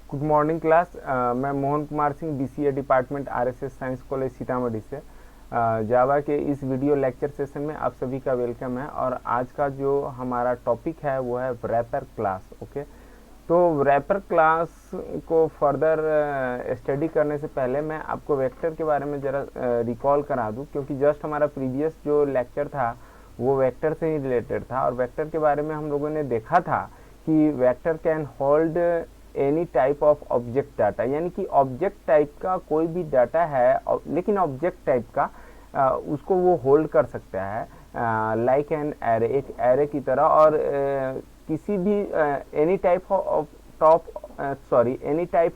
Good morning class. मैं Mohan Kumar Singh, BCA department, RSS science college Sitamarhi से। Java के इस वीडियो लेक्चर सेशन में आप सभी का वेलकम है। और आज का जो हमारा टॉपिक है वो है रैपर क्लास। ओके, तो रैपर क्लास को फर्दर स्टडी करने से पहले मैं आपको वेक्टर के बारे में ज़रा रिकॉल करा दूं, क्योंकि जस्ट हमारा प्रीवियस जो लेक्चर था वो वेक्टर से ही रिलेटेड था। और वेक्टर के बारे में हम लोगों ने देखा था कि vector can hold any type of object data, यानी कि ऑब्जेक्ट टाइप का कोई भी डाटा है लेकिन ऑब्जेक्ट टाइप का उसको वो होल्ड कर सकता है लाइक एन एरे, एक एरे की तरह। और किसी भी any type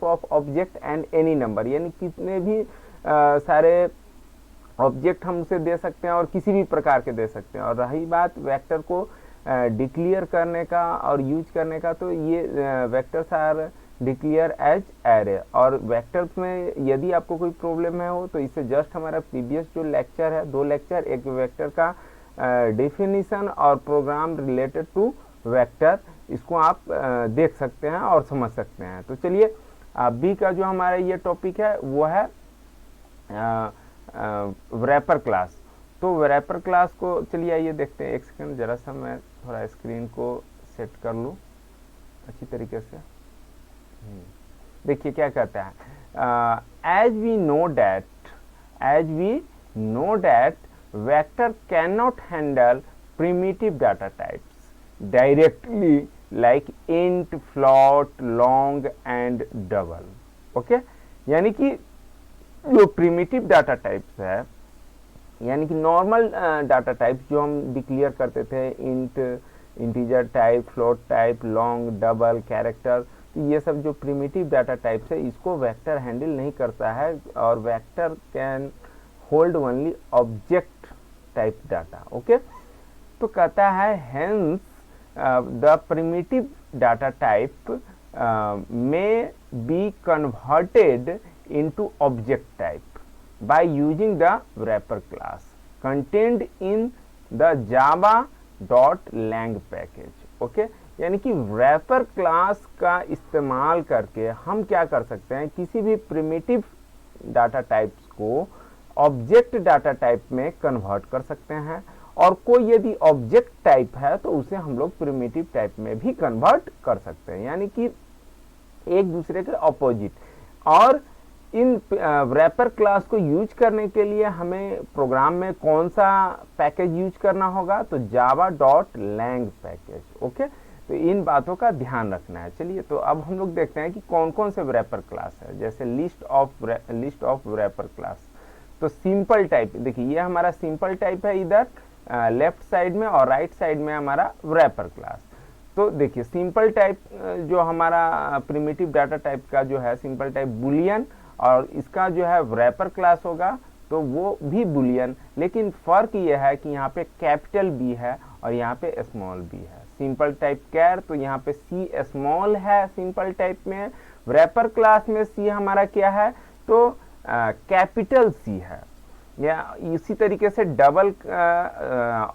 of object and any number, यानी कितने भी सारे ऑब्जेक्ट हम उसे दे सकते हैं और किसी भी प्रकार के दे सकते हैं। और रही बात वेक्टर को डिक्लेयर करने का और यूज करने का, तो ये vectors are declare as array. और वेक्टर्स में यदि आपको कोई प्रॉब्लम है हो तो इससे जस्ट हमारा प्रीवियस जो लेक्चर है, 2 लेक्चर, एक वेक्टर का डेफिनेशन और प्रोग्राम रिलेटेड टू वेक्टर, इसको आप देख सकते हैं और समझ सकते हैं। तो चलिए अभी का जो हमारा ये टॉपिक है वो है रैपर क्लास। तो रैपर क्लास को चलिए आइए देखते हैं। एक सेकंड, जरा सा मैं थोड़ा स्क्रीन को सेट कर लूँ अच्छी तरीके से। देखिए क्या कहता है, as we know that vector can not handle primitive data types directly like int, float, long and double. Okay, यानी कि जो प्रिमिटिव डाटा टाइप्स है, यानी कि नॉर्मल डाटा टाइप जो हम डिक्लेयर करते थे, int, integer type, float type, long, double, character, तो ये सब जो प्रिमिटिव डाटा टाइप्स है इसको वेक्टर हैंडल नहीं करता है। और vector can hold only object type data. Okay, तो कहता है hence the primitive data type may be converted into object type by using the wrapper class contained in the java.lang package। Okay, यानी कि wrapper class का इस्तेमाल करके हम क्या कर सकते हैं, किसी भी प्रिमिटिव डाटा टाइप्स को ऑब्जेक्ट डाटा टाइप में कन्वर्ट कर सकते हैं। और कोई यदि ऑब्जेक्ट टाइप है तो उसे हम लोग प्रिमिटिव टाइप में भी कन्वर्ट कर सकते हैं, यानी कि एक दूसरे के ऑपोजिट। और इन रैपर क्लास को यूज करने के लिए हमें प्रोग्राम में कौन सा पैकेज यूज करना होगा, तो java.lang पैकेज। ओके, तो इन बातों का ध्यान रखना है। चलिए तो अब हम लोग देखते हैं कि कौन कौन से रैपर क्लास है। जैसे लिस्ट ऑफ रैपर क्लास, तो सिंपल टाइप, देखिए ये हमारा सिंपल टाइप है इधर लेफ्ट साइड में, और राइट साइड में हमारा रैपर क्लास। तो देखिए सिंपल टाइप जो हमारा प्रिमिटिव डाटा टाइप का जो है सिंपल टाइप बुलियन, और इसका जो है रैपर क्लास होगा तो वो भी बुलियन, लेकिन फर्क ये है कि यहाँ पे कैपिटल बी है और यहाँ पे स्मॉल बी है। सिंपल टाइप कैर, तो यहाँ पे सी स्मॉल है सिंपल टाइप में, रैपर क्लास में सी हमारा क्या है, तो कैपिटल सी है। या इसी तरीके से डबल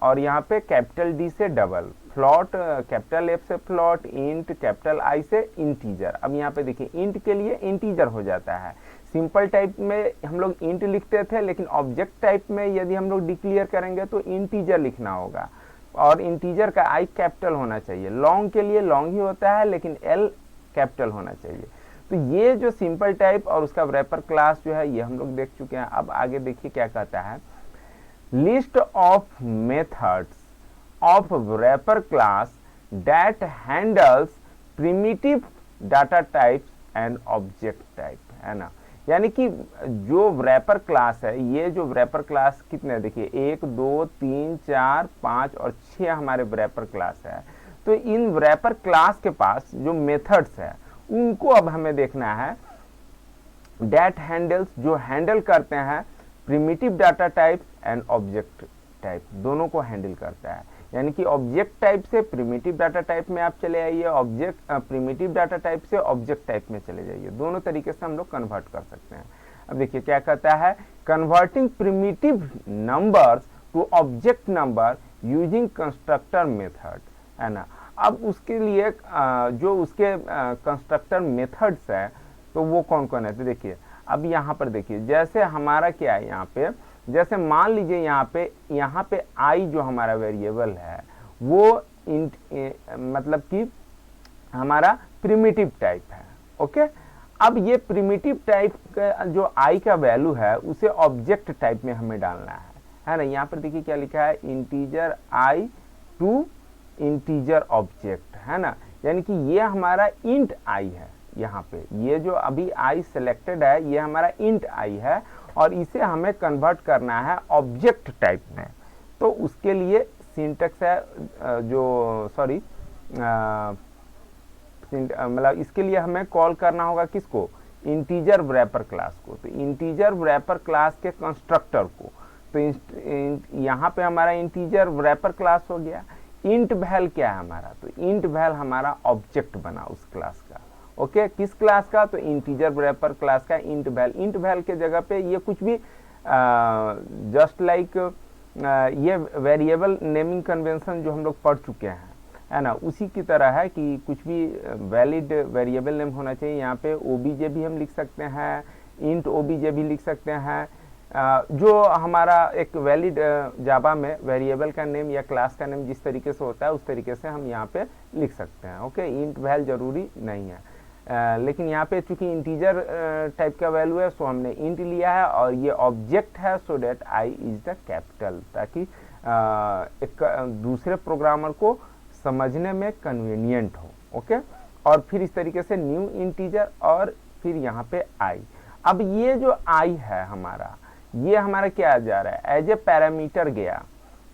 और यहाँ पे कैपिटल डी से डबल, फ्लॉट कैपिटल एफ से फ्लॉट, इंट कैपिटल आई से इंटीजर। अब यहाँ पे देखिए इंट के लिए इंटीजर हो जाता है। सिंपल टाइप में हम लोग इंट लिखते थे, लेकिन ऑब्जेक्ट टाइप में यदि हम लोग डिक्लेयर करेंगे तो इंटीजर लिखना होगा, और इंटीजर का आई कैपिटल होना चाहिए। लॉन्ग के लिए लॉन्ग ही होता है, लेकिन एल कैपिटल होना चाहिए। तो ये जो सिंपल टाइप और उसका रैपर क्लास जो है ये हम लोग देख चुके हैं। अब आगे देखिए क्या कहता है, list of methods of wrapper class that handles primitive data types and object type, है ना। यानी कि जो रैपर क्लास है, ये जो रैपर क्लास कितने, देखिए 1 2 3 4 5 और 6 हमारे रैपर क्लास है। तो इन रैपर क्लास के पास जो मेथड्स है उनको अब हमें देखना है, डेट हैंडल्स, जो हैंडल करते हैं primitive data type and object type, दोनों को हैंडल करता है। यानी कि ऑब्जेक्ट टाइप से प्रिमिटिव डाटा टाइप में आप चले आइए, प्रिमिटिव डाटा टाइप से ऑब्जेक्ट टाइप में चले जाइए, दोनों तरीके से हम लोग कन्वर्ट कर सकते हैं। अब देखिए क्या कहता है, converting primitive numbers to object number using constructor method, है ना। अब उसके लिए जो उसके कंस्ट्रक्टर मेथड्स है तो वो कौन कौन है, तो देखिए अब यहाँ पर देखिए, जैसे हमारा क्या है यहाँ पे, जैसे मान लीजिए यहाँ पे आई जो हमारा वेरिएबल है वो मतलब कि हमारा प्रिमिटिव टाइप है। ओके, अब ये प्रिमिटिव टाइप का जो आई का वैल्यू है उसे ऑब्जेक्ट टाइप में हमें डालना है ना। यहाँ पर देखिए क्या लिखा है, integer i to integer object, है ना, यानी कि ये हमारा इंट आई है। यहाँ पे ये जो अभी आई सिलेक्टेड है ये हमारा इंट आई है और इसे हमें कन्वर्ट करना है ऑब्जेक्ट टाइप में। तो उसके लिए सिंटैक्स है मतलब इसके लिए हमें कॉल करना होगा किसको, इंटीजर रैपर क्लास को। तो इंटीजर रैपर क्लास के कंस्ट्रक्टर को, तो यहाँ पे हमारा इंटीजर रैपर क्लास हो गया। इंट वैल क्या है हमारा, तो इंट वैल हमारा ऑब्जेक्ट बना उस क्लास का। ओके, किस क्लास का, तो इंटीजर रैपर क्लास का इंट वैल। इंट वैल के जगह पे ये कुछ भी जस्ट लाइक ये वेरिएबल नेमिंग कन्वेंशन जो हम लोग पढ़ चुके हैं, है ना, उसी की तरह है कि कुछ भी वैलिड वेरिएबल नेम होना चाहिए। यहाँ पे ओबीजे भी हम लिख सकते हैं, इंट ओबीजे भी लिख सकते हैं। जो हमारा एक वैलिड जावा में वेरिएबल का नेम या क्लास का नेम जिस तरीके से होता है उस तरीके से हम यहाँ पे लिख सकते हैं। ओके, इंट वैल जरूरी नहीं है, लेकिन यहाँ पे चूंकि इंटीजर टाइप का वैल्यू है सो हमने इंट लिया है और ये ऑब्जेक्ट है so that I is the capital, ताकि एक दूसरे प्रोग्रामर को समझने में कन्वीनियंट हो। ओके, और फिर इस तरीके से न्यू इंटीजर और फिर यहाँ पे आई। अब ये जो आई है हमारा, ये हमारा क्या जा रहा है, एज ए पैरामीटर गया,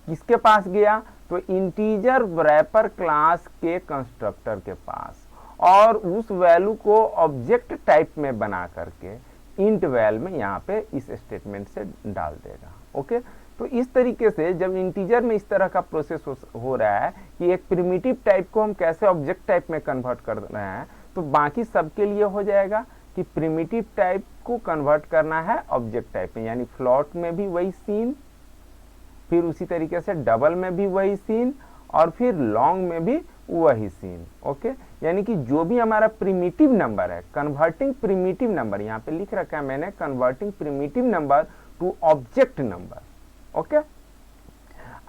किसके पास गया, तो इंटीजर रैपर क्लास के कंस्ट्रक्टर के पास, और उस वैल्यू को ऑब्जेक्ट टाइप में बना करके इंट वैल में यहाँ पे इस स्टेटमेंट से डाल देगा। ओके, तो इस तरीके से जब इंटीजर में इस तरह का प्रोसेस हो रहा है कि एक प्रिमिटिव टाइप को हम कैसे ऑब्जेक्ट टाइप में कन्वर्ट कर रहे हैं, तो बाकी सबके लिए हो जाएगा कि प्रिमिटिव टाइप को कन्वर्ट करना है ऑब्जेक्ट टाइप में, यानी फ्लोट में भी वही सीन, फिर उसी तरीके से डबल में भी वही सीन, और फिर लॉन्ग में भी वही सीन। ओके, यानी कि जो भी हमारा प्रिमिटिव नंबर है, कन्वर्टिंग प्रिमिटिव नंबर, यहाँ पे लिख रखा है मैंने, converting primitive number two object number. Okay,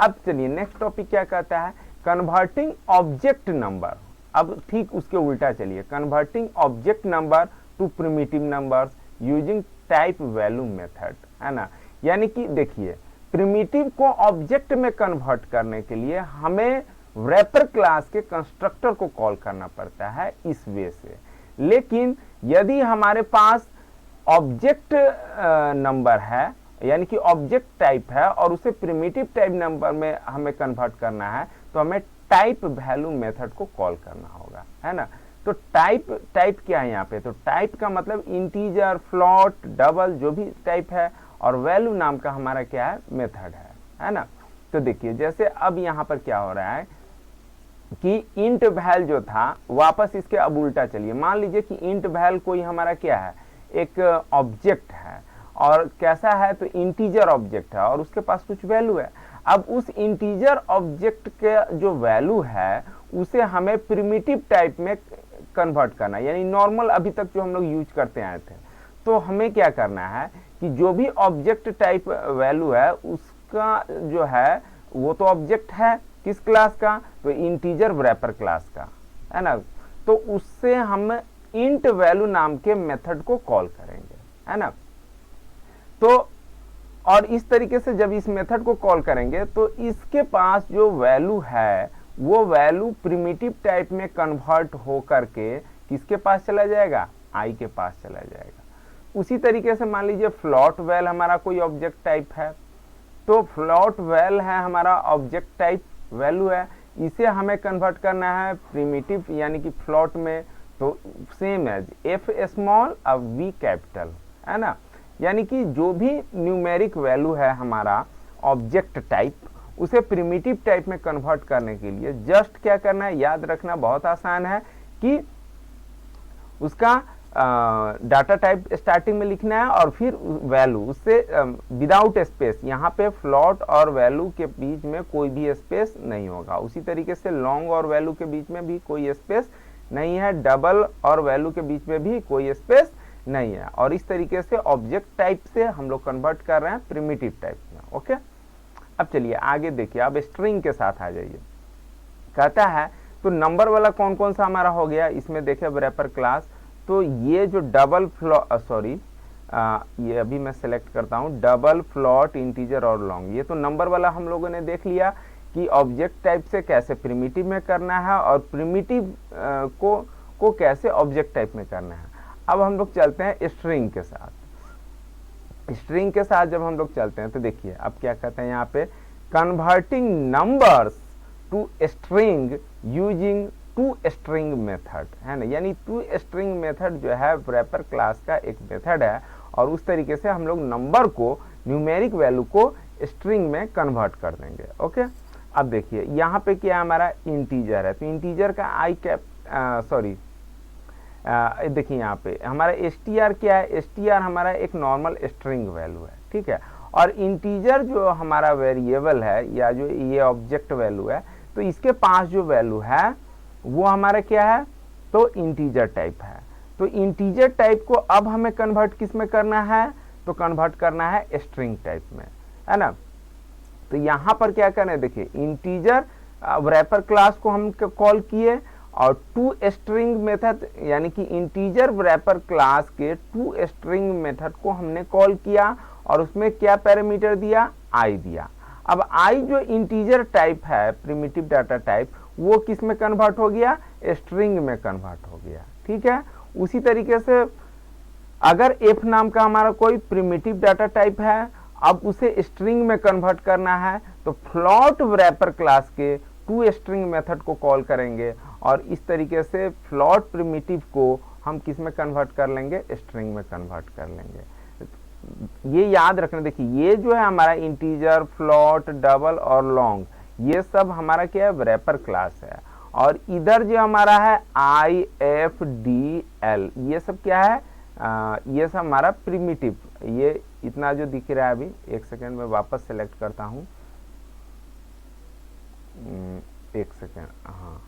अब चलिए नेक्स्ट टॉपिक क्या कहता है, कन्वर्टिंग ऑब्जेक्ट नंबर। अब ठीक उसके उल्टा चलिए, converting object number two primitive numbers using type value method, है ना। यानी कि देखिए, प्रिमिटिव को ऑब्जेक्ट में कन्वर्ट करने के लिए हमें रैपर क्लास के कंस्ट्रक्टर को कॉल करना पड़ता है इस वे से। लेकिन यदि हमारे पास ऑब्जेक्ट नंबर है, यानी कि ऑब्जेक्ट टाइप है और उसे प्रिमिटिव टाइप नंबर में हमें कन्वर्ट करना है, तो हमें टाइप वैल्यू मेथड को कॉल करना होगा, है ना। तो टाइप क्या है यहाँ पे, तो टाइप का मतलब इंटीजर, फ्लोट, डबल जो भी टाइप है, और वैल्यू नाम का हमारा क्या है, मेथड है ना। तो देखिए जैसे अब यहाँ पर क्या हो रहा है कि इंट वैल जो था, वापस इसके अब उल्टा चलिए, मान लीजिए कि इंट वैल कोई हमारा क्या है, एक ऑब्जेक्ट है, और कैसा है, तो इंटीजर ऑब्जेक्ट है और उसके पास कुछ वैल्यू है। अब उस इंटीजर ऑब्जेक्ट के जो वैल्यू है उसे हमें प्रिमिटिव टाइप में कन्वर्ट करना है, यानी नॉर्मल अभी तक जो हम लोग यूज करते आए थे। तो हमें क्या करना है कि जो भी ऑब्जेक्ट टाइप वैल्यू है उसका जो है वो तो ऑब्जेक्ट है किस क्लास का, तो इंटीजर रैपर क्लास का, है ना। तो उससे हम इंट वैल्यू नाम के मेथड को कॉल करेंगे, है ना। तो और इस तरीके से जब इस मेथड को कॉल करेंगे तो इसके पास जो वैल्यू है वो वैल्यू प्रिमिटिव टाइप में कन्वर्ट हो करके किसके पास चला जाएगा, आई के पास चला जाएगा। उसी तरीके से मान लीजिए फ्लोट वैल हमारा कोई ऑब्जेक्ट टाइप है, तो फ्लोट वैल है हमारा ऑब्जेक्ट टाइप वैल्यू है, इसे हमें कन्वर्ट करना है प्रिमिटिव यानी कि फ्लोट में, तो सेम एज एफ स्मॉल अब वी कैपिटल, है ना। यानी कि जो भी न्यूमेरिक वैल्यू है हमारा ऑब्जेक्ट टाइप, उसे प्रिमिटिव टाइप में कन्वर्ट करने के लिए जस्ट क्या करना है, याद रखना बहुत आसान है कि उसका डाटा टाइप स्टार्टिंग में लिखना है और फिर वैल्यू, उससे विदाउट स्पेस, यहाँ पे फ्लोट और वैल्यू के बीच में कोई भी स्पेस नहीं होगा। उसी तरीके से लॉन्ग और वैल्यू के बीच में भी कोई स्पेस नहीं है, डबल और वैल्यू के बीच में भी कोई स्पेस नहीं है। और इस तरीके से ऑब्जेक्ट टाइप से हम लोग कन्वर्ट कर रहे हैं प्रिमिटिव टाइप में। ओके, अब चलिए आगे देखिए, अब स्ट्रिंग के साथ आ जाइए। कहता है तो नंबर वाला कौन कौन सा हमारा हो गया, इसमें देखिए रैपर क्लास, तो ये जो डबल ये अभी मैं सेलेक्ट करता हूँ, डबल, फ्लोट, इंटीजर और लॉन्ग, ये तो नंबर वाला हम लोगों ने देख लिया कि ऑब्जेक्ट टाइप से कैसे प्रिमिटिव में करना है और प्रिमिटिव को कैसे ऑब्जेक्ट टाइप में करना है। अब हम लोग चलते हैं स्ट्रिंग के साथ। स्ट्रिंग के साथ जब हम लोग चलते हैं तो देखिए अब क्या कहते हैं यहाँ पे, converting numbers to string using to string method, है ना। यानी टू स्ट्रिंग मेथड जो है रैपर क्लास का एक मेथड है और उस तरीके से हम लोग नंबर को, न्यूमेरिक वैल्यू को स्ट्रिंग में कन्वर्ट कर देंगे। ओके, अब देखिए यहाँ पे क्या हमारा इंटीजर है, तो इंटीजर का आई कैप देखिए यहाँ पे हमारा str क्या है, str हमारा एक नॉर्मल स्ट्रिंग वैल्यू है, ठीक है। और इंटीजर जो हमारा वेरिएबल है या जो ये ऑब्जेक्ट वैल्यू है, तो इसके पास जो वैल्यू है वो हमारा क्या है, तो इंटीजर टाइप है। तो इंटीजर टाइप को अब हमें कन्वर्ट किस में करना है, तो कन्वर्ट करना है स्ट्रिंग टाइप में, है ना। तो यहाँ पर क्या करना है, देखिए इंटीजर रैपर क्लास को हम कॉल किए और टू स्ट्रिंग मेथड यानी कि इंटीजर रैपर क्लास के टू स्ट्रिंग मेथड को हमने कॉल किया और उसमें क्या पैरामीटर दिया, आई दिया। अब आई जो इंटीजर टाइप है, प्रिमिटिव डाटा टाइप, वो किस में कन्वर्ट हो गया, स्ट्रिंग में कन्वर्ट हो गया, ठीक है। उसी तरीके से अगर एफ नाम का हमारा कोई प्रिमिटिव डाटा टाइप है, अब उसे स्ट्रिंग में कन्वर्ट करना है तो फ्लोट रैपर क्लास के टू स्ट्रिंग मेथड को कॉल करेंगे और इस तरीके से फ्लोट प्रिमिटिव को हम किस में कन्वर्ट कर लेंगे, स्ट्रिंग में कन्वर्ट कर लेंगे। ये याद रखना, देखिए ये जो है हमारा इंटीजर, फ्लोट, डबल और लॉन्ग, ये सब हमारा क्या है, रैपर क्लास है। और इधर जो हमारा है आई एफ डी एल, ये सब क्या है, ये सब हमारा प्रिमिटिव, ये इतना जो दिख रहा है, अभी एक सेकेंड में वापस सेलेक्ट करता हूँ, एक सेकेंड, हाँ।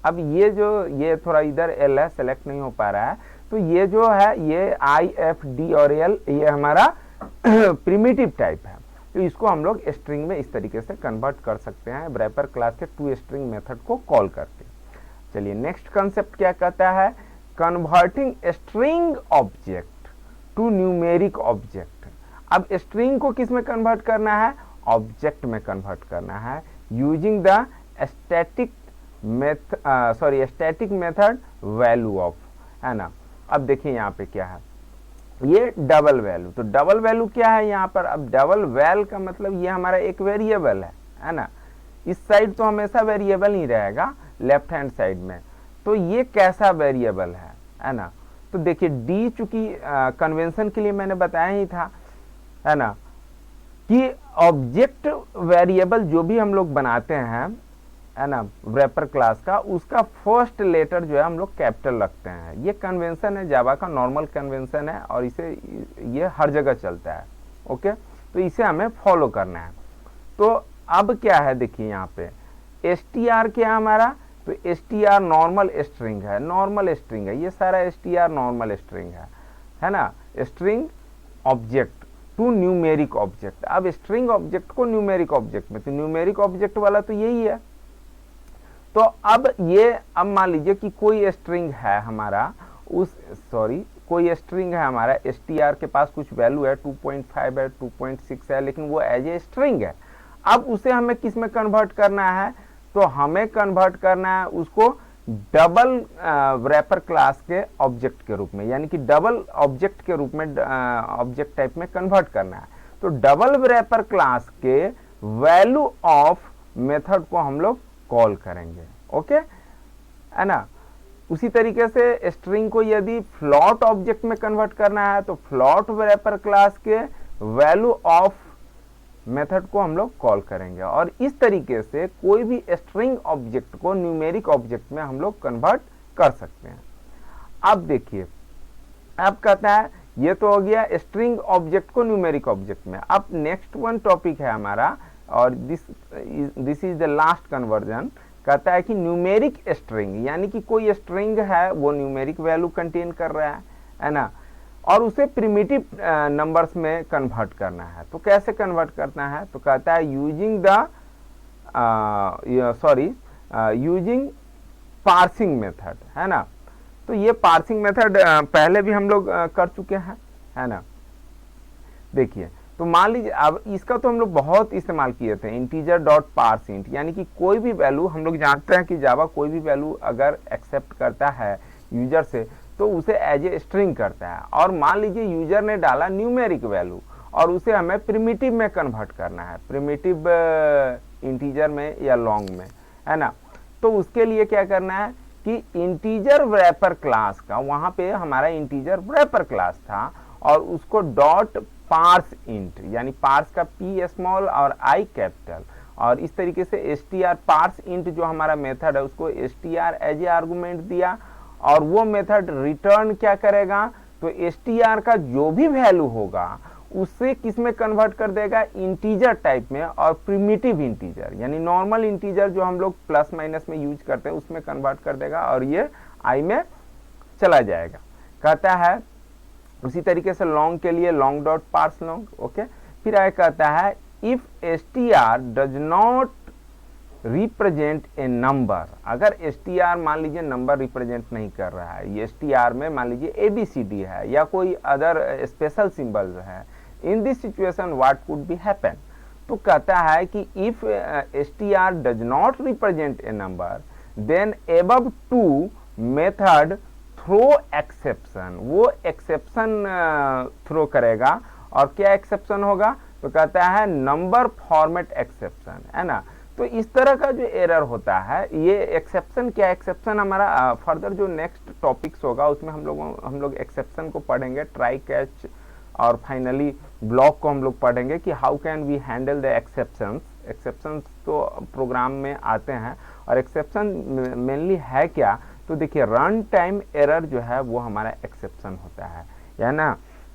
अब ये थोड़ा इधर एल है, सेलेक्ट नहीं हो पा रहा है, तो ये जो है ये आई एफ डी और एल, ये हमारा प्रिमिटिव टाइप है। तो इसको हम लोग स्ट्रिंग में इस तरीके से कन्वर्ट कर सकते हैं रैपर क्लास के टू स्ट्रिंग मेथड को कॉल करके। चलिए नेक्स्ट कंसेप्ट क्या कहता है, converting string object to numeric object. अब स्ट्रिंग को किस में कन्वर्ट करना है, ऑब्जेक्ट में कन्वर्ट करना है using the static method value of, है ना। अब देखिए यहाँ पे क्या है, ये डबल वैल्यू, तो डबल वैल्यू क्या है यहाँ पर, अब डबल वैल का मतलब ये हमारा एक वेरिएबल है ना। इस साइड तो हमेशा वेरिएबल ही रहेगा, लेफ्ट हैंड साइड में, तो ये कैसा वेरिएबल है ना। तो देखिए डी, चूंकि कन्वेंशन के लिए मैंने बताया ही था, है ना, कि ऑब्जेक्ट वेरिएबल जो भी हम लोग बनाते हैं, है ना, रैपर क्लास का, उसका फर्स्ट लेटर जो है हम लोग कैपिटल रखते हैं। ये कन्वेंशन है, जावा का नॉर्मल कन्वेंशन है और ये हर जगह चलता है। ओके, तो इसे हमें फॉलो करना है। तो अब क्या है, देखिए यहाँ पे str क्या है हमारा, तो str नॉर्मल स्ट्रिंग है, नॉर्मल स्ट्रिंग है, ये सारा str नॉर्मल स्ट्रिंग है ना। String object to numeric object, अब स्ट्रिंग ऑब्जेक्ट को न्यूमेरिक ऑब्जेक्ट में, तो न्यूमेरिक ऑब्जेक्ट वाला तो यही है। तो अब मान लीजिए कि कोई स्ट्रिंग है हमारा, कोई स्ट्रिंग है हमारा, str के पास कुछ वैल्यू है, 2.5 है, 2.6 है, लेकिन वो एज ए स्ट्रिंग है। अब उसे हमें किस में कन्वर्ट करना है, तो हमें कन्वर्ट करना है उसको डबल रैपर क्लास के ऑब्जेक्ट के रूप में, यानी कि डबल ऑब्जेक्ट के रूप में, ऑब्जेक्ट टाइप में कन्वर्ट करना है। तो डबल रैपर क्लास के वैल्यू ऑफ मेथड को हम लोग कॉल करेंगे। ओके, है ना। उसी तरीके से स्ट्रिंग को यदि फ्लोट ऑब्जेक्ट में कन्वर्ट करना है तो फ्लोट रैपर क्लास के वैल्यू ऑफ मेथड को हम लोग कॉल करेंगे। और इस तरीके से कोई भी स्ट्रिंग ऑब्जेक्ट को न्यूमेरिक ऑब्जेक्ट में हम लोग कन्वर्ट कर सकते हैं। अब देखिए अब कहता है ये तो हो गया स्ट्रिंग ऑब्जेक्ट को न्यूमेरिक ऑब्जेक्ट में। अब नेक्स्ट वन टॉपिक है हमारा, और this is the last conversion. कहता है कि न्यूमेरिक स्ट्रिंग, यानी कि कोई स्ट्रिंग है वो न्यूमेरिक वैल्यू कंटेन कर रहा है ना, और उसे प्रिमिटिव नंबर्स में कन्वर्ट करना है। तो कैसे कन्वर्ट करना है? तो कहता है using the using parsing method, है ना। तो ये पार्सिंग मेथड पहले भी हम लोग कर चुके हैं, है ना। देखिए, तो मान लीजिए अब इसका तो हम लोग बहुत इस्तेमाल किए थे, इंटीजर डॉट पार्स इंट, यानी कि कोई भी वैल्यू, हम लोग जानते हैं कि जावा कोई भी वैल्यू अगर एक्सेप्ट करता है यूजर से तो उसे एज ए स्ट्रिंग करता है। और मान लीजिए यूजर ने डाला न्यूमेरिक वैल्यू और उसे हमें प्रिमिटिव में कन्वर्ट करना है, प्रिमिटिव इंटीजर में या लॉन्ग में, है ना। तो उसके लिए क्या करना है कि इंटीजर रैपर क्लास का, वहां पे हमारा इंटीजर रैपर क्लास था और उसको डॉट पार्स इंट, यानी पार्स का पी स्मॉल और आई कैपिटल, और इस तरीके से str पार्स इंट जो हमारा मेथड है उसको str एज ए आर्गुमेंट दिया, और वो मेथड रिटर्न क्या करेगा? तो str का जो भी वैल्यू होगा उससे किस में कन्वर्ट कर देगा? इंटीजर टाइप में, और प्रिमिटिव इंटीजर यानी नॉर्मल इंटीजर जो हम लोग प्लस माइनस में यूज करते हैं उसमें कन्वर्ट कर देगा, और ये आई में चला जाएगा। कहता है उसी तरीके से लॉन्ग के लिए long dot parse long, okay. फिर आगे कहता है if str does not represent a number, अगर str मान लीजिए नंबर रिप्रेजेंट नहीं कर रहा है, ये str में मान लीजिए ABCD है या कोई अदर स्पेशल सिंबल्स है, in this situation what could be happen. तो कहता है कि if str does not represent a number then above two method throw exception, वो एक्सेप्शन थ्रो करेगा। और क्या एक्सेप्शन होगा? तो कहता है नंबर फॉर्मेट एक्सेप्शन, है ना। तो इस तरह का जो एरर होता है, ये एक्सेप्शन क्या, एक्सेप्शन हमारा फर्दर जो नेक्स्ट टॉपिक्स होगा उसमें हम लोग एक्सेप्शन को पढ़ेंगे, ट्राई कैच, और फाइनली ब्लॉक को हम लोग पढ़ेंगे कि how can we handle the exceptions. Exceptions तो प्रोग्राम में आते हैं, और एक्सेप्शन मेनली है क्या? तो देखिए रन टाइम एरर जो है वो हमारा एक्सेप्शन होता है ना,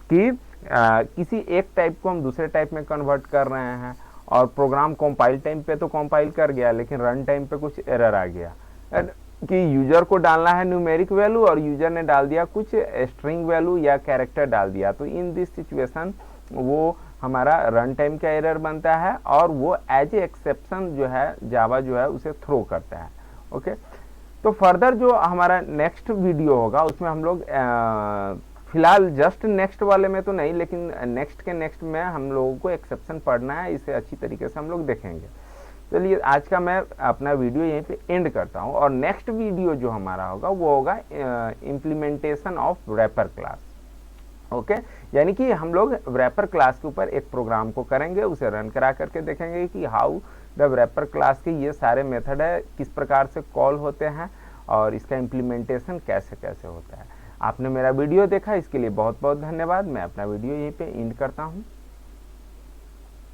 कि किसी एक टाइप को हम दूसरे टाइप में कन्वर्ट कर रहे हैं, और प्रोग्राम कंपाइल टाइम पे तो कंपाइल कर गया, लेकिन रन टाइम पे कुछ एरर आ गया कि यूजर को डालना है न्यूमेरिक वैल्यू और यूजर ने डाल दिया कुछ स्ट्रिंग वैल्यू या कैरेक्टर डाल दिया। तो इन दिस सिचुएशन वो हमारा रन टाइम का एरर बनता है, और वो एज ए एक्सेप्शन जो है जावा जो है उसे थ्रो करता है, ओके। तो फर्दर जो हमारा नेक्स्ट वीडियो होगा उसमें हम लोग फिलहाल जस्ट नेक्स्ट वाले में तो नहीं, लेकिन नेक्स्ट के नेक्स्ट में हम लोगों को एक्सेप्शन पढ़ना है, इसे अच्छी तरीके से हम लोग देखेंगे। चलिए आज का मैं अपना वीडियो यहीं पे एंड करता हूं, और नेक्स्ट वीडियो जो हमारा होगा वो होगा implementation of wrapper class, okay. यानी कि हम लोग रैपर क्लास के ऊपर एक प्रोग्राम को करेंगे, उसे रन करा करके देखेंगे कि हाउ द रैपर क्लास के ये सारे मेथड है किस प्रकार से कॉल होते हैं, और इसका इम्प्लीमेंटेशन कैसे कैसे होता है। आपने मेरा वीडियो देखा, इसके लिए बहुत बहुत धन्यवाद। मैं अपना वीडियो यहीं पे एंड करता हूँ।